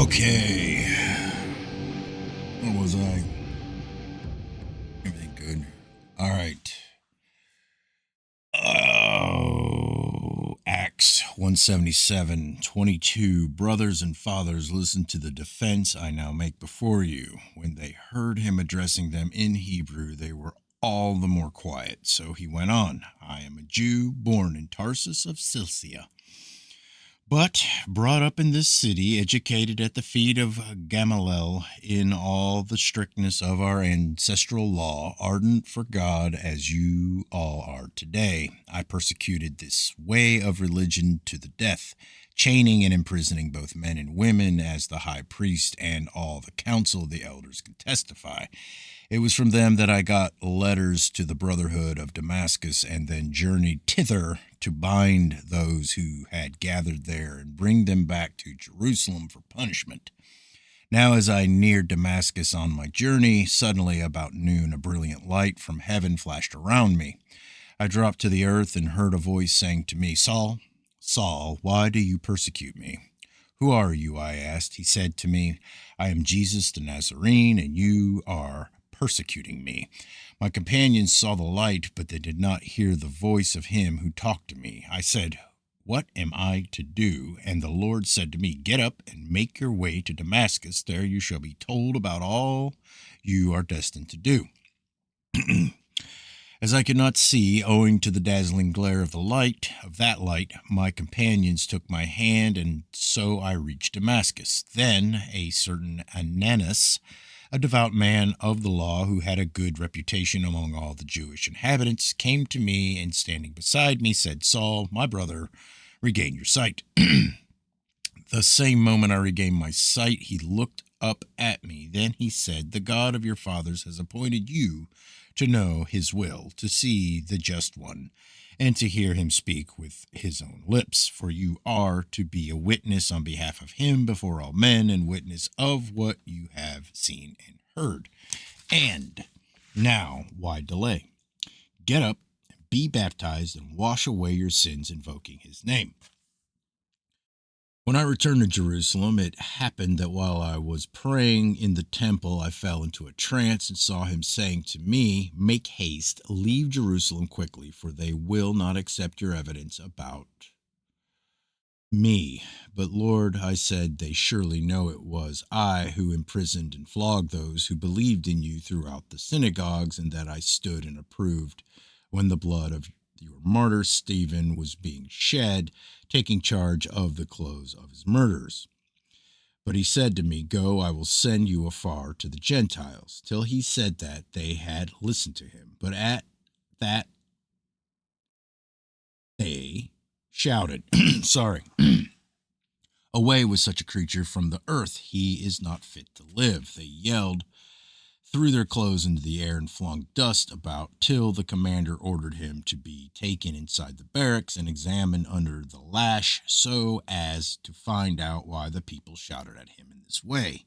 Okay. What was I? Everything good? All right. Oh, Acts 177:22. Brothers and fathers, listen to the defense I now make before you. When they heard him addressing them in Hebrew, they were all the more quiet. So he went on. I am a Jew born in Tarsus of Cilicia, but brought up in this city, educated at the feet of Gamaliel in all the strictness of our ancestral law, ardent for God as you all are today. I persecuted this way of religion to the death, chaining and imprisoning both men and women, as the high priest and all the council of the elders can testify. It was from them that I got letters to the brotherhood of Damascus, and then journeyed thither to bind those who had gathered there and bring them back to Jerusalem for punishment. Now, as I neared Damascus on my journey, suddenly about noon a brilliant light from heaven flashed around me. I dropped to the earth and heard a voice saying to me, Saul, Saul, why do you persecute me? Who are you? I asked. He said to me, I am Jesus the Nazarene, and you are persecuting me. My companions saw the light, but they did not hear the voice of him who talked to me. I said, What am I to do? And the Lord said to me, Get up and make your way to Damascus. There you shall be told about all you are destined to do. As I could not see, owing to the dazzling glare of that light, my companions took my hand, and so I reached Damascus. Then a certain Ananias, a devout man of the law who had a good reputation among all the Jewish inhabitants, came to me and standing beside me said, Saul, my brother, regain your sight. The same moment I regained my sight, he looked up at me. Then he said, The God of your fathers has appointed you to know his will, to see the just one, and to hear him speak with his own lips. For you are to be a witness on behalf of him before all men, and witness of what you have seen and heard. And now, why delay? Get up, be baptized, and wash away your sins, invoking his name. When I returned to Jerusalem, it happened that while I was praying in the temple, I fell into a trance and saw him saying to me, Make haste, leave Jerusalem quickly, for they will not accept your evidence about me. But Lord, I said, they surely know it was I who imprisoned and flogged those who believed in you throughout the synagogues, and that I stood and approved when the blood of your martyr Stephen was being shed, taking charge of the clothes of his murderers. But he said to me, Go, I will send you afar to the Gentiles. Till he said that, they had listened to him. But at that they shouted, Away with such a creature from the earth. He is not fit to live. They yelled, threw their clothes into the air, and flung dust about till the commander ordered him to be taken inside the barracks and examined under the lash, so as to find out why the people shouted at him in this way.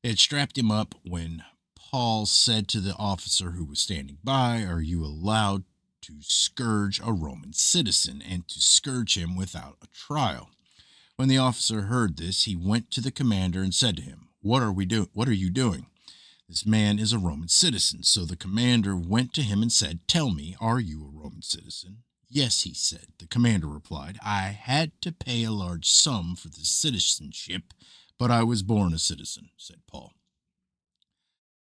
They had strapped him up when Paul said to the officer who was standing by, Are you allowed to scourge a Roman citizen, and to scourge him without a trial? When the officer heard this, he went to the commander and said to him, What are you doing? This man is a Roman citizen. So the commander went to him and said, Tell me, are you a Roman citizen? Yes, he said. The commander replied, I had to pay a large sum for this citizenship, but I was born a citizen, said Paul.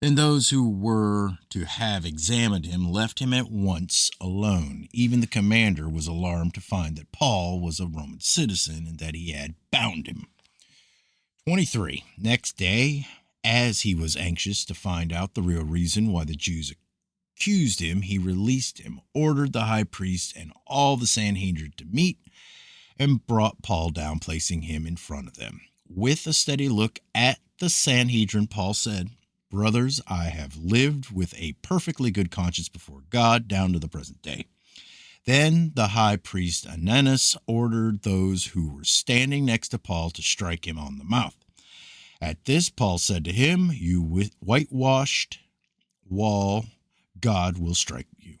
Then those who were to have examined him left him at once alone. Even the commander was alarmed to find that Paul was a Roman citizen and that he had bound him. 23. Next day, as he was anxious to find out the real reason why the Jews accused him, he released him, ordered the high priest and all the Sanhedrin to meet, and brought Paul down, placing him in front of them. With a steady look at the Sanhedrin, Paul said, Brothers, I have lived with a perfectly good conscience before God down to the present day. Then the high priest Ananias ordered those who were standing next to Paul to strike him on the mouth. At this, Paul said to him, You whitewashed wall, God will strike you.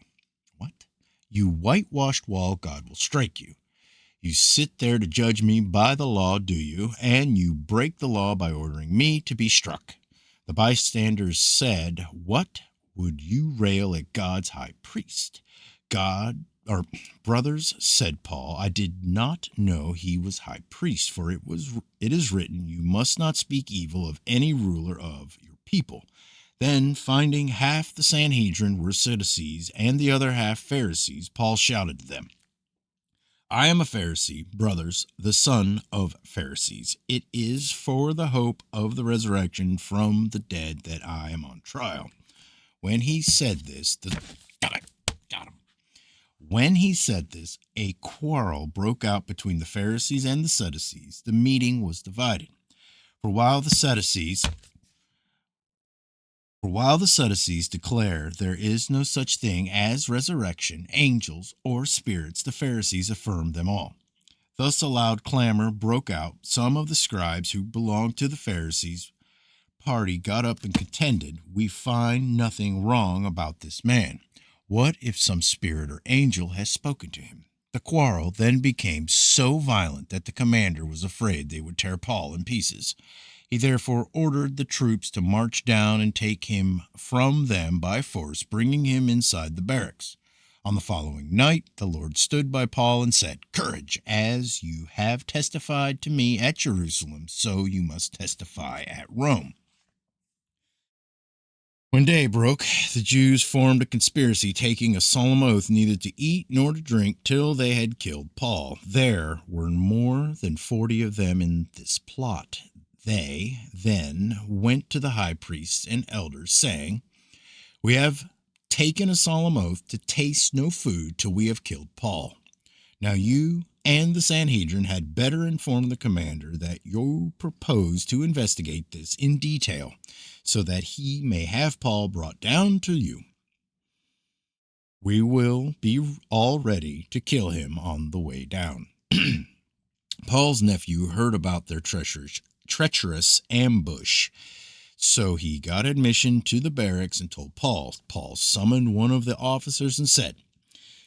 What? You whitewashed wall, God will strike you. You sit there to judge me by the law, do you? And you break the law by ordering me to be struck." The bystanders said, "What? Would you rail at God's high priest?" Or brothers, said Paul, "I did not know he was high priest, for it is written, you must not speak evil of any ruler of your people." Then, finding half the Sanhedrin were Sadducees and the other half Pharisees, Paul shouted to them, "I am a Pharisee, brothers, the son of Pharisees. It is for the hope of the resurrection from the dead that I am on trial." When he said this, got him. When he said this, a quarrel broke out between the Pharisees and the Sadducees. The meeting was divided. For while the Sadducees declare there is no such thing as resurrection, angels, or spirits, the Pharisees affirm them all. Thus a loud clamor broke out. Some of the scribes who belonged to the Pharisees' party got up and contended, "We find nothing wrong about this man. What if some spirit or angel has spoken to him?" The quarrel then became so violent that the commander was afraid they would tear Paul in pieces. He therefore ordered the troops to march down and take him from them by force, bringing him inside the barracks. On the following night, the Lord stood by Paul and said, "Courage, as you have testified to me at Jerusalem, so you must testify at Rome." When day broke, the Jews formed a conspiracy, taking a solemn oath neither to eat nor to drink till they had killed Paul. There were more than 40 of them in this plot. They then went to the high priests and elders, saying, "We have taken a solemn oath to taste no food till we have killed Paul. Now you and the Sanhedrin had better inform the commander that you propose to investigate this in detail, so that he may have Paul brought down to you. We will be all ready to kill him on the way down." Paul's nephew heard about their treacherous ambush, so he got admission to the barracks and told Paul. Paul summoned one of the officers and said,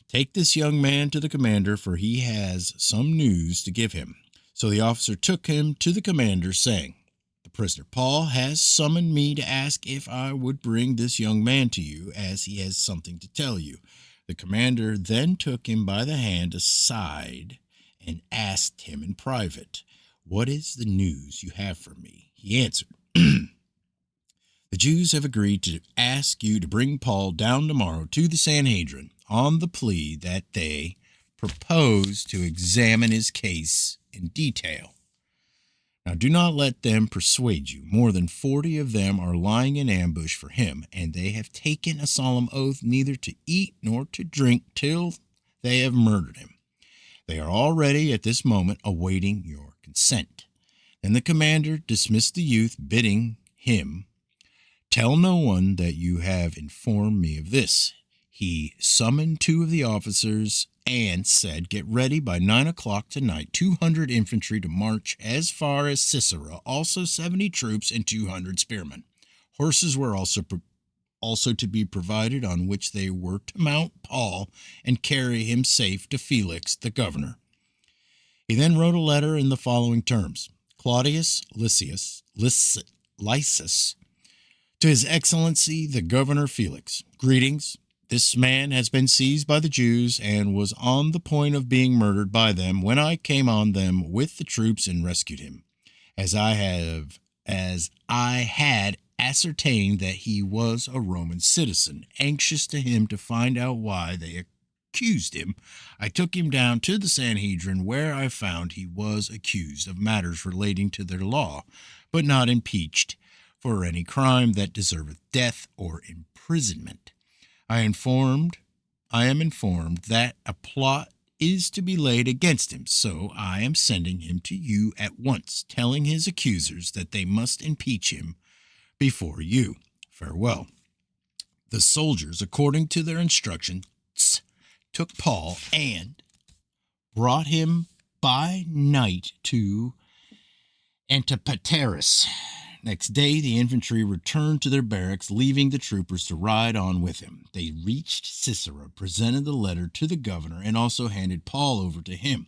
"Take this young man to the commander, for he has some news to give him." So the officer took him to the commander, saying, "The prisoner Paul has summoned me to ask if I would bring this young man to you, as he has something to tell you." The commander then took him by the hand aside and asked him in private, "What is the news you have for me?" He answered, "The Jews have agreed to ask you to bring Paul down tomorrow to the Sanhedrin on the plea that they propose to examine his case in detail. Now do not let them persuade you. More than 40 of them are lying in ambush for him, and they have taken a solemn oath neither to eat nor to drink till they have murdered him. They are already at this moment awaiting your consent." Then the commander dismissed the youth, bidding him, "Tell no one that you have informed me of this." He summoned 2 of the officers and said, "Get ready by 9 o'clock tonight, 200 infantry to march as far as Sisera, also 70 troops and 200 spearmen. Horses were also to be provided, on which they were to mount Paul and carry him safe to Felix, the governor." He then wrote a letter in the following terms: "Claudius Lysias, to His Excellency the Governor Felix, greetings. This man has been seized by the Jews and was on the point of being murdered by them when I came on them with the troops and rescued him. As I had ascertained that he was a Roman citizen, anxious to him to find out why they accused him, I took him down to the Sanhedrin, where I found he was accused of matters relating to their law, but not impeached for any crime that deserveth death or imprisonment. I am informed that a plot is to be laid against him, so I am sending him to you at once, telling his accusers that they must impeach him before you. Farewell." The soldiers, according to their instructions, took Paul and brought him by night to Antipateris. Next day, the infantry returned to their barracks, leaving the troopers to ride on with him. They reached Sisera, presented the letter to the governor, and also handed Paul over to him.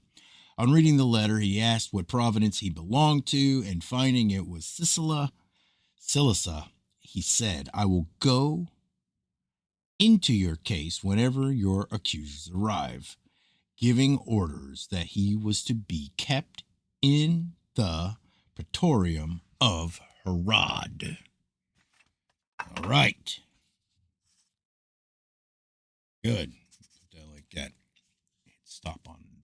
On reading the letter, he asked what province he belonged to, and finding it was Cilicia, he said, I will go into your case whenever your accusers arrive, giving orders that he was to be kept in the praetorium of Herod. All right. Good.